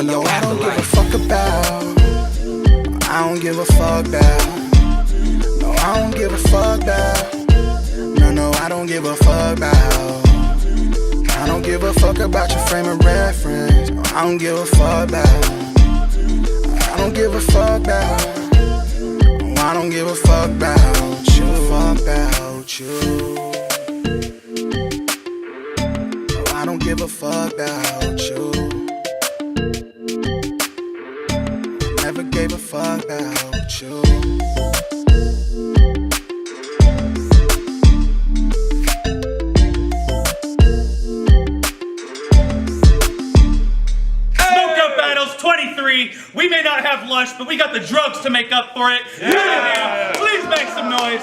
in your afterlife. I don't give a fuck about. No, I don't give a fuck about. No, I don't give a fuck about. I don't give a fuck about your frame of reference. I don't give a fuck about. I don't give a fuck about. I don't give a fuck about you. Fuck about you. No, I don't give a fuck about you. Never gave a fuck about you. We may not have lunch, but we got the drugs to make up for it. Yeah. Please make some noise.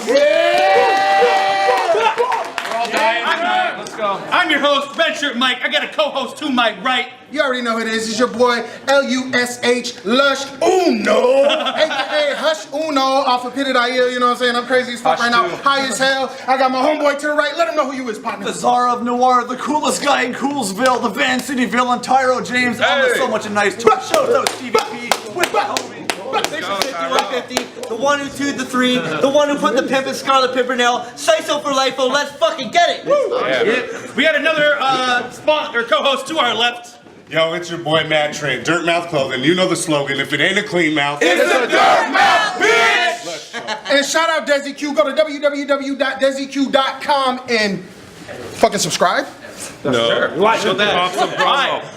Let's go. I'm your host, Red Shirt Mike. I got a co-host to my right. You already know who it is. It's your boy, L-U-S-H, Lush Uno, a.k.a. Hush Uno, off of Pitted IL, you know what I'm saying? I'm crazy as fuck right now, high as hell. I got my homeboy to the right. Let him know who you is, partner. The Czar of Noir, the coolest guy in Coolsville, the Van City villain, Tyro James, on the So Much a Nice Tour. Shout out Stevie P with my homie. 5150, the one who chewed the three, the one who put the pimp in Scarlet Pimpernel, Siso for life, oh, let's fucking get it! Yeah. We got another spot or co-host to our left. Yo, it's your boy Mad Train, Dirt Mouth Clothing. You know the slogan, if it ain't a clean mouth, it's a dirt mouth, bitch! And shout out Desi Q. Go to www.desiq.com and fucking subscribe. No. Sure. Like that.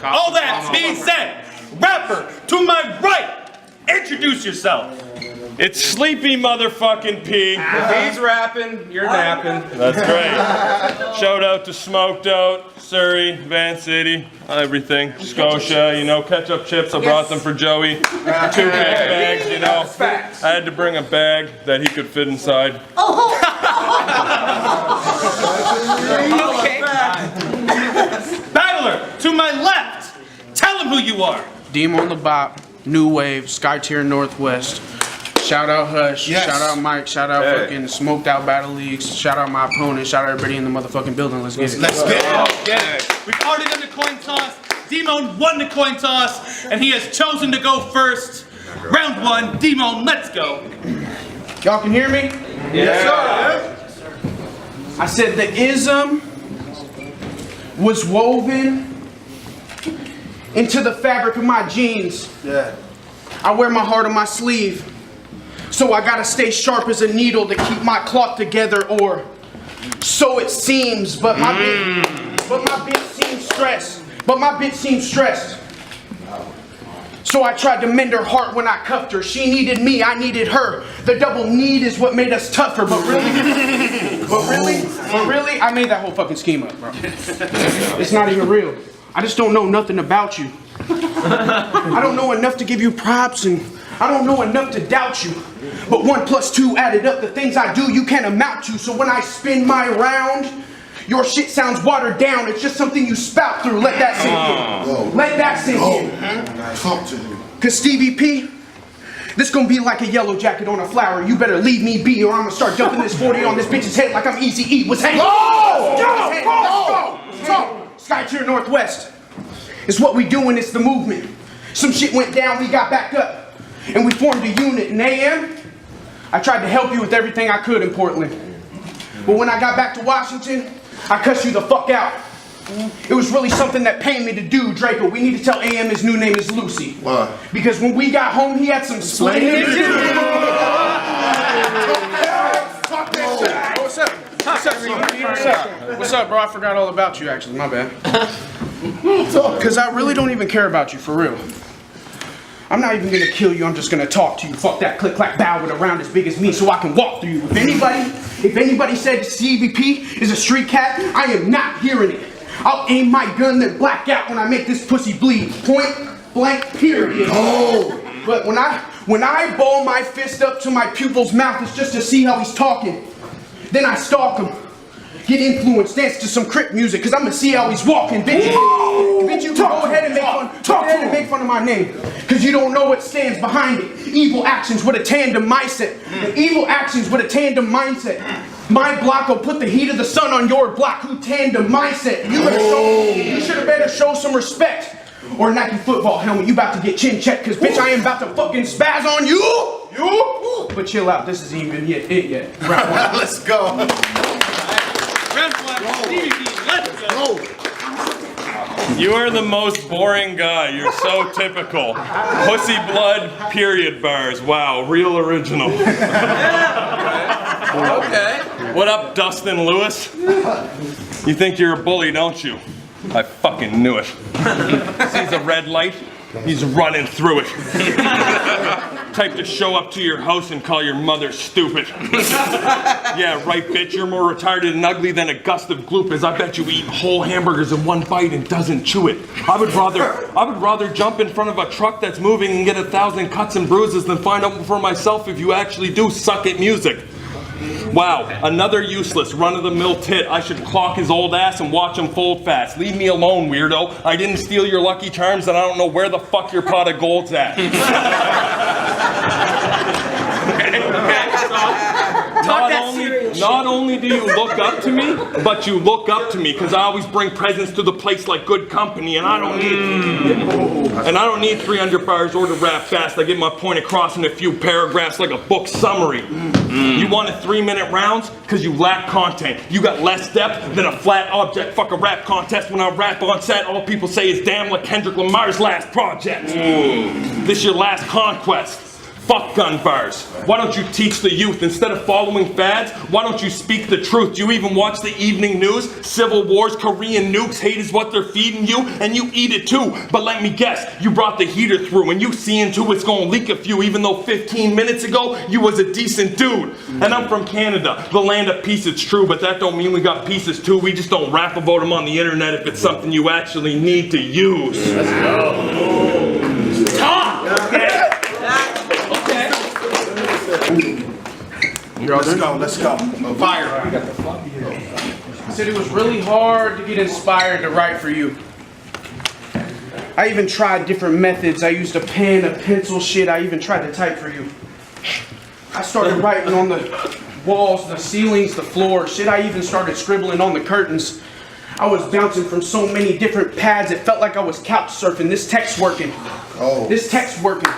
All that being said, rapper to my right, introduce yourself. It's Sleepy Motherfucking P. If he's rapping, you're napping. That's great. Shout out to Smoked Out, Surrey, Van City, everything. Scotia, you know, ketchup chips. I brought them for Joey. 2 bags, you know. I had to bring a bag that he could fit inside. Okay. Battler to my left, tell him who you are. DMon the Bop, New Wave, Sky Tier Northwest. Shout out Hush, yes. Shout out Mike, shout out fucking Smoked Out Battle Leagues, shout out my opponent, shout out everybody in the motherfucking building. Let's get it. Let's get it. We've already done the coin toss. DMon won the coin toss, and he has chosen to go first. Round one, DMon, let's go. Y'all can hear me? Yes, sir. I said the ism was woven into the fabric of my jeans. Yeah. I wear my heart on my sleeve. So I gotta stay sharp as a needle to keep my cloth together, or so it seems. But my bitch seems stressed. So I tried to mend her heart when I cuffed her. She needed me, I needed her. The double need is what made us tougher. But really, I made that whole fucking scheme up, bro. It's not even real. I just don't know nothing about you. I don't know enough to give you props, and I don't know enough to doubt you. But 1 + 2 added up, the things I do you can't amount to. So when I spin my round, your shit sounds watered down. It's just something you spout through. Let that sink in. Let that sink in. Talk to me. Cause Stevie P, this gonna be like a yellow jacket on a flower. You better leave me be, or I'm gonna start dumping this 40 on this bitch's head like I'm Easy E. What's hanging? Go! Sky Tier Northwest. It's what we doing, it's the movement. Some shit went down, we got back up, and we formed a unit. In AM, I tried to help you with everything I could in Portland. But when I got back to Washington, I cussed you the fuck out. It was really something that pained me to do, Draco. We need to tell AM his new name is Lucy. Why? Because when we got home, he had some splaining to do. What's up, bro? I forgot all about you, actually. My bad. Because I really don't even care about you, for real. I'm not even gonna kill you, I'm just gonna talk to you. Fuck that click-clack bow with a round as big as me so I can walk through you. If anybody said CVP is a street cat, I am not hearing it. I'll aim my gun then black out when I make this pussy bleed. Point blank, period. Oh. But when I ball my fist up to my pupil's mouth, it's just to see how he's talking. Then I stalk him. Get influenced, dance to some Crip music, cause I'm gonna see how he's walking, bitch. Bitch, you can go ahead and make fun of my name, cause you don't know what stands behind it. Evil actions with a tandem mindset. Evil actions with a tandem mindset. My block will put the heat of the sun on your block. Who tandem mindset? You should have better show some respect. or Nike football helmet. You about to get chin checked, cause bitch, I am about to fucking spaz on you. But chill out, this isn't even it yet. Round one. Let's go. Round one, Stevie, let's go. You are the most boring guy. You're so typical. Pussy blood, period bars. Wow, real original. Okay. What up, Dustin Lewis? You think you're a bully, don't you? I fucking knew it. Sees a red light, he's running through it. Type to show up to your house and call your mother stupid. Yeah, right, bitch. You're more retarded and ugly than a gust of gloop, as I bet you eat whole hamburgers in one bite and doesn't chew it. I would rather jump in front of a truck that's moving and get 1,000 cuts and bruises than find out for myself if you actually do suck at music. Wow, another useless run-of-the-mill tit. I should clock his old ass and watch him fold fast. Leave me alone, weirdo. I didn't steal your Lucky Charms and I don't know where the fuck your pot of gold's at. Not only do you look up to me, but you look up to me because I always bring presents to the place like good company, and I don't need 300 bars or to rap fast. I get my point across in a few paragraphs like a book summary. You wanted 3-minute rounds because you lack content. You got less depth than a flat object. Fuck a rap contest. When I rap on set, all people say is damn like Kendrick Lamar's last project. This your last conquest. Fuck gun bars. Why don't you teach the youth instead of following fads? Why don't you speak the truth? Do you even watch the evening news? Civil wars, Korean nukes, hate is what they're feeding you, and you eat it too. But let me guess, you brought the heater through, and you see into it's gonna leak a few, even though 15 minutes ago you was a decent dude. And I'm from Canada, the land of peace. It's true, but that don't mean we got pieces too. We just don't rap about them on the internet if it's something you actually need to use. Let's go. Talk. Okay. Let's go. Fire. I said it was really hard to get inspired to write for you. I even tried different methods. I used a pen, a pencil, shit. I even tried to type for you. I started writing on the walls, the ceilings, the floor. Shit, I even started scribbling on the curtains. I was bouncing from so many different pads, it felt like I was couch surfing. This text working. This text working.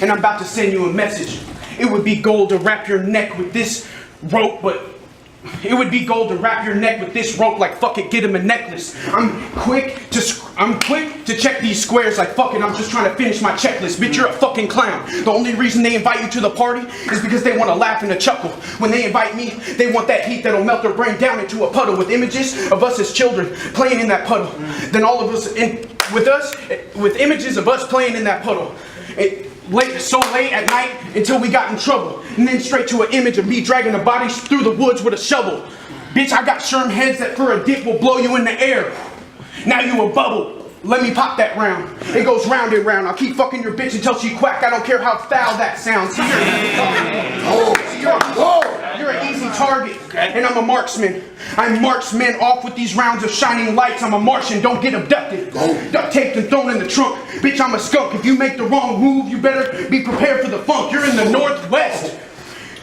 And I'm about to send you a message. It would be gold to wrap your neck with this rope, but it would be gold to wrap your neck with this rope like fuck it, get him a necklace. I'm quick to check these squares like fuck it, I'm just trying to finish my checklist. Bitch, you're a fucking clown. The only reason they invite you to the party is because they want to laugh and a chuckle. When they invite me, they want that heat that'll melt their brain down into a puddle with images of us as children playing in that puddle. Then all of us with images of us playing in that puddle. So late at night until we got in trouble. And then straight to an image of me dragging the bodies through the woods with a shovel. Bitch, I got sherm heads that for a dick will blow you in the air. Now you a bubble. Let me pop that round. It goes round and round. I'll keep fucking your bitch until she quack. I don't care how foul that sounds. You're an easy target. And I'm a marksman. I march men off with these rounds of shining lights. I'm a Martian, don't get abducted. Duct taped and thrown in the trunk. Bitch, I'm a skunk. If you make the wrong move, you better be prepared for the funk. You're in the Northwest.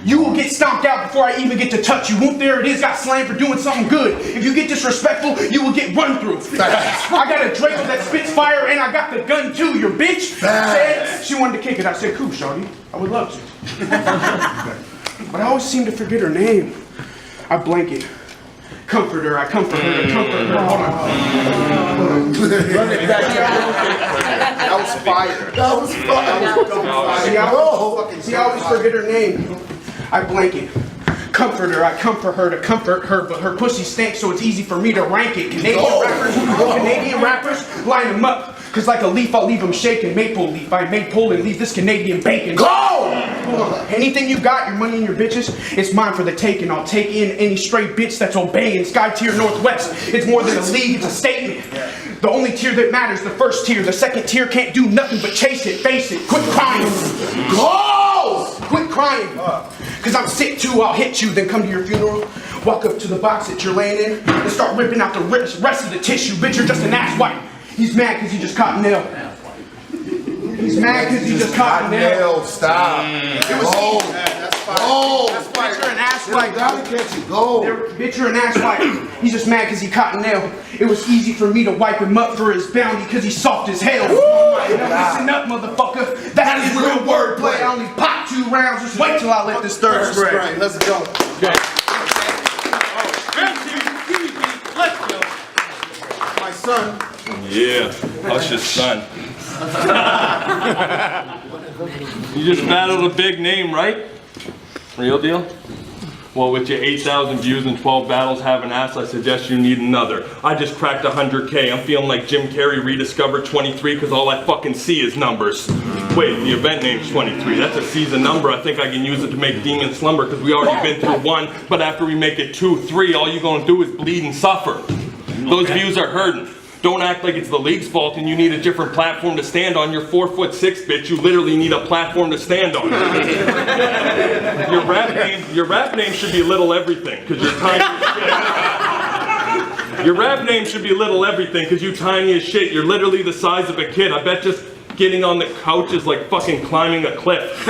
You will get stomped out before I even get to touch you. Whoop, there it is, got slammed for doing something good. If you get disrespectful, you will get run through. I got a Draco that spits fire and I got the gun too. Your bitch said she wanted to kick it. I said, cool, shawty, I would love to. But I always seem to forget her name. I blanket. Comfort her, I comfort her, to comfort her. Hold on. That was fire. See, I always forget her name. I blanket. Comfort her, I comfort her to comfort her, but her pussy stinks, so it's easy for me to rank it. Canadian rappers, line them up. Cause like a leaf, I'll leave them shaking. Maple leaf, I made Poland leave this Canadian bacon. Go! Anything you got, your money and your bitches, it's mine for the taking. I'll take in any stray bitch that's obeying. Sky tier Northwest, it's more than a league, it's a statement. The only tier that matters, the first tier. The second tier can't do nothing but chase it, face it. Quit crying. Go! Quit crying. Cause I'm sick too, I'll hit you, then come to your funeral. Walk up to the box that you're laying in and start ripping out the rest of the tissue. Bitch, you're just an ass wipe. He's mad because he just caught a nail. He's mad because he just caught a nail. Stop. It was That's fire. Oh, that's fire. Bitch, you're an ass wipe. Gotta catch you. Go. Bitch, you're an ass wipe. He's just mad because he caught a nail. It was easy for me to wipe him up for his bounty because he's soft as hell. Listen up, motherfucker. That is real wordplay. I only pop 2 rounds. Just wait till I let this third spray. Let's go. Okay. Round 2, DDP, let's go. My son. Yeah, hush his son. You just battled a big name, right? Real deal? Well, with your 8,000 views and 12 battles having ass, I suggest you need another. I just cracked 100K. I'm feeling like Jim Carrey rediscovered 23 because all I fucking see is numbers. Wait, the event name's 23. That's a season number. I think I can use it to make Demon slumber because we already been through 1. But after we make it 2, 3, all you're gonna do is bleed and suffer. Those views are hurting. Don't act like it's the league's fault and you need a different platform to stand on. You're 4'6", bitch. You literally need a platform to stand on. Your rap name should be Little Everything, because you're tiny as shit. Your rap name should be Little Everything, because you're tiny as shit. You're literally the size of a kid. I bet just getting on the couch is like fucking climbing a cliff.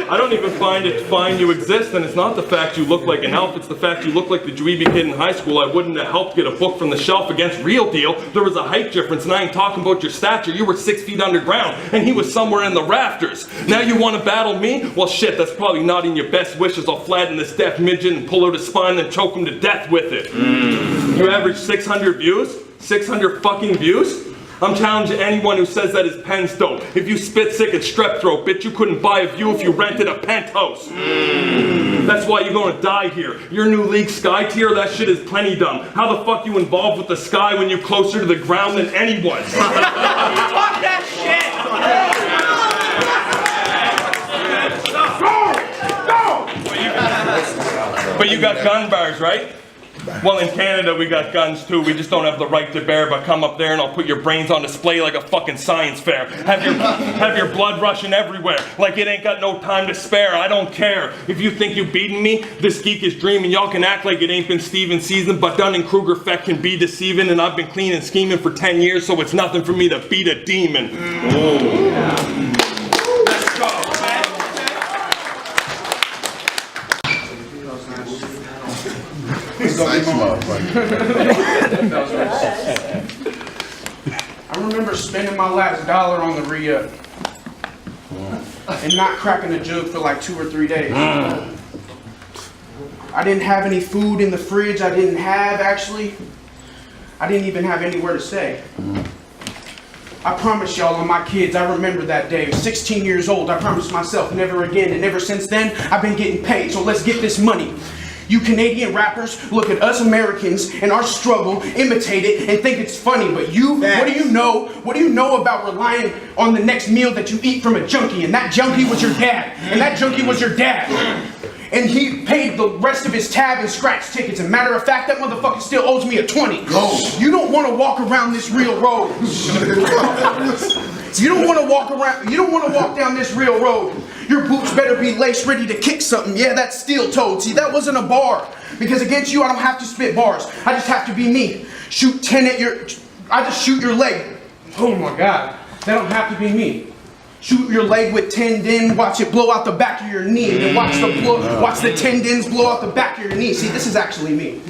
I don't even find it fine you exist, and it's not the fact you look like an elf, it's the fact you look like the dweeby kid in high school I wouldn't have helped get a book from the shelf against. Real deal. There was a height difference, and I ain't talking about your stature. You were 6 feet underground, and he was somewhere in the rafters. Now you want to battle me? Well shit, that's probably not in your best wishes. I'll flatten this deaf midget and pull out his spine and choke him to death with it. You average 600 views? 600 fucking views? I'm challenging anyone who says that his pen's dope. If you spit sick at strep throat, bitch, you couldn't buy a view if you rented a penthouse. That's why you're gonna die here. Your new league sky tier, that shit is plenty dumb. How the fuck you involved with the sky when you're closer to the ground than anyone? Fuck that shit! But you got gun bars, right? Well, in Canada, we got guns too. We just don't have the right to bear, but come up there and I'll put your brains on display like a fucking science fair. Have your blood rushing everywhere, like it ain't got no time to spare. I don't care. If you think you beating me, this geek is dreaming. Y'all can act like it ain't been Steven season, but Dunning-Kruger effect can be deceiving, and I've been clean and scheming for 10 years, so it's nothing for me to beat a demon. Let's go, man. I remember spending my last $1 on the re-up and not cracking a jug for like 2 or 3 days. I didn't have any food in the fridge. I didn't even have anywhere to stay. I promise y'all on my kids, I remember that day. I was 16 years old. I promised myself never again, and ever since then, I've been getting paid, so let's get this money. You Canadian rappers look at us Americans and our struggle, imitate it, and think it's funny. But you, what do you know? What do you know about relying on the next meal that you eat from a junkie? And that junkie was your dad. And that junkie was your dad. And he paid the rest of his tab and scratch tickets. And matter of fact, that motherfucker still owes me a 20. Go. You don't want to walk around this real road. You don't want to walk around. You don't want to walk down this real road. Your boots better be laced, ready to kick something. Yeah, that's steel-toed. See, that wasn't a bar. Because against you, I don't have to spit bars. I just have to be me. Shoot 10 at your... I just shoot your leg. Oh my God. That don't have to be me. Shoot your leg with tendon, watch it blow out the back of your knee, and watch the tendons blow out the back of your knee. See, this is actually me.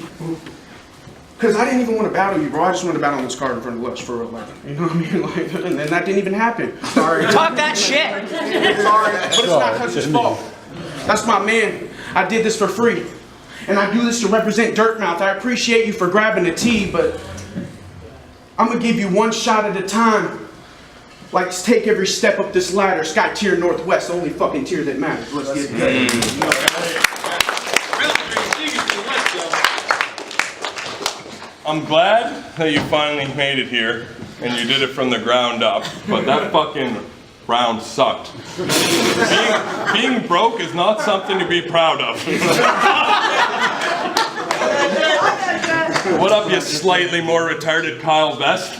Because I didn't even want to battle you, bro. I just wanted to battle on this card in front of Lush for real. Like, you know what I mean? Like, and that didn't even happen. Sorry. Talk that shit! Sorry, but it's not Hush's fault. That's my man. I did this for free. And I do this to represent Dirtmouth. I appreciate you for grabbing the tea, but I'm going to give you one shot at a time. Like, take every step up this ladder. Sky tier Northwest, the only fucking tier that matters. Let's get it. I'm glad that you finally made it here, and you did it from the ground up, but that fucking round sucked. Being broke is not something to be proud of. What up, you slightly more retarded Kyle Best?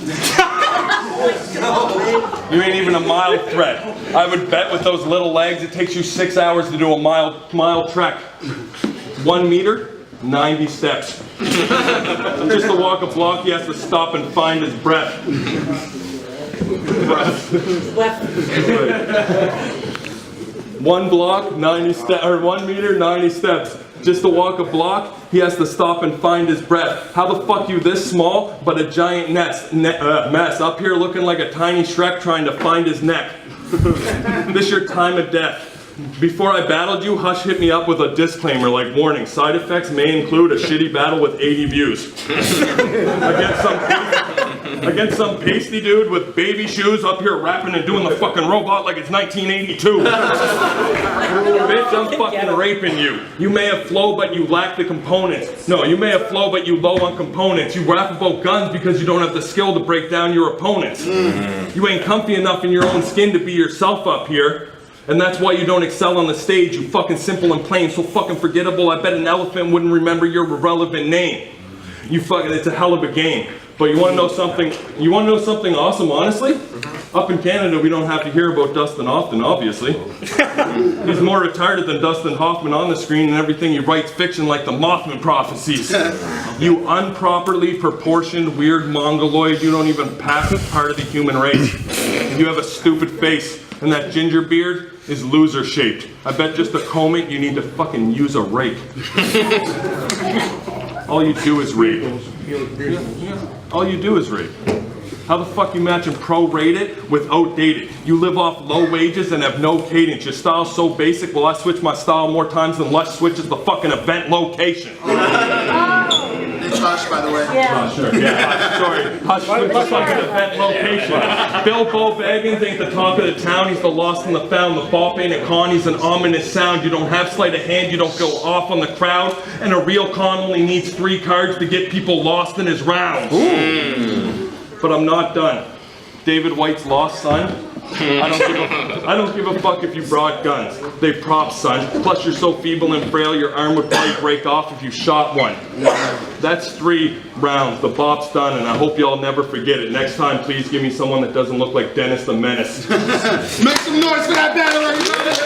You ain't even a mile threat. I would bet with those little legs it takes you 6 hours to do a mile trek. 1 meter, 90 steps. Just to walk a block, he has to stop and find his breath. 1 block, 90 steps, or 1 meter, 90 steps. Just to walk a block, he has to stop and find his breath. How the fuck you this small, but a giant mess? Up here looking like a tiny Shrek trying to find his neck. This your time of death. Before I battled you, Hush hit me up with a disclaimer like, warning, side effects may include a shitty battle with 80 views. Against some pasty dude with baby shoes up here rapping and doing the fucking robot like it's 1982. Bitch, I'm fucking raping you. You may have flow, but you lack the components. No, you may have flow, but you low on components. You rap about guns because you don't have the skill to break down your opponents. You ain't comfy enough in your own skin to be yourself up here. And that's why you don't excel on the stage, you fucking simple and plain, so fucking forgettable, I bet an elephant wouldn't remember your irrelevant name. You fucking, it's a hell of a game. But you wanna know something awesome, honestly? Up in Canada, we don't have to hear about Dustin often, obviously. He's more retarded than Dustin Hoffman on the screen, and everything he writes fiction like the Mothman prophecies. You improperly proportioned weird mongoloid, you don't even pass as part of the human race. You have a stupid face, and that ginger beard is loser shaped. I bet just to comb it, you need to fucking use a rake. All you do is rape. All you do is rape. How the fuck you matching pro-rated with outdated? You live off low wages and have no cadence. Your style's so basic, well I switch my style more times than Lush switches the fucking event location. It's Hush, by the way. Oh, sure, yeah. Sorry. Hush switches the fucking event location. Bilbo Baggins ain't the talk of the town, he's the lost and the found. The bop ain't a con, he's an ominous sound. You don't have sleight of hand, you don't go off on the crowd. And a real con only needs 3 cards to get people lost in his rounds. But I'm not done. David White's lost son. I don't give a fuck if you brought guns. They props, son. Plus you're so feeble and frail, your arm would probably break off if you shot one. That's 3 rounds. The bop's done, and I hope y'all never forget it. Next time, please give me someone that doesn't look like Dennis the Menace. Make some noise for that battle, everybody!